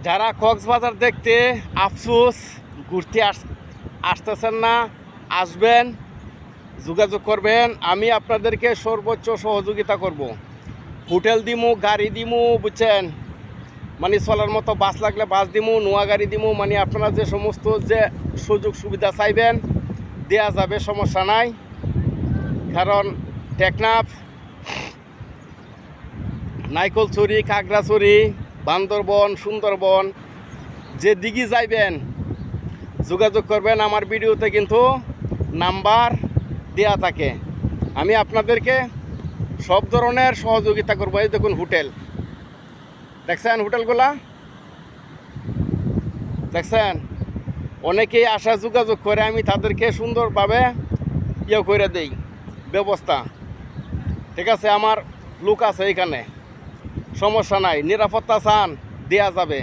যারা কক্সবাজার দেখতে আফসোস ঘুরতে আসতেছেন না, আসবেন, যোগাযোগ করবেন। আমি আপনাদেরকে সর্বোচ্চ সহযোগিতা করব। হোটেল দিমু, গাড়ি দিমু, বুঝছেন, মানে চলার মতো বাস লাগলে বাস দিমু, নোয়া গাড়ি দিমু, মানে আপনারা যে সমস্ত যে সুযোগ সুবিধা চাইবেন দেয়া যাবে, সমস্যা নাই। কারণ টেকনাফ, নাইকলছড়ি, খাগড়াছড়ি, বান্দরবন, সুন্দরবন যে দিকে যাইবেন যোগাযোগ করবেন। আমার ভিডিওতে কিন্তু নাম্বার দেয়া থাকে। আমি আপনাদেরকে সব ধরনের সহযোগিতা করবো। এই দেখুন হোটেল, দেখছেন হোটেলগুলা, দেখছেন, অনেকেই আসা যোগাযোগ করে, আমি তাদেরকে সুন্দরভাবে করে দেই ব্যবস্থা। ঠিক আছে, আমার লোক আছে এখানে, সমস্যা নাই। নিরাপত্তা চান দেয়া যাবে।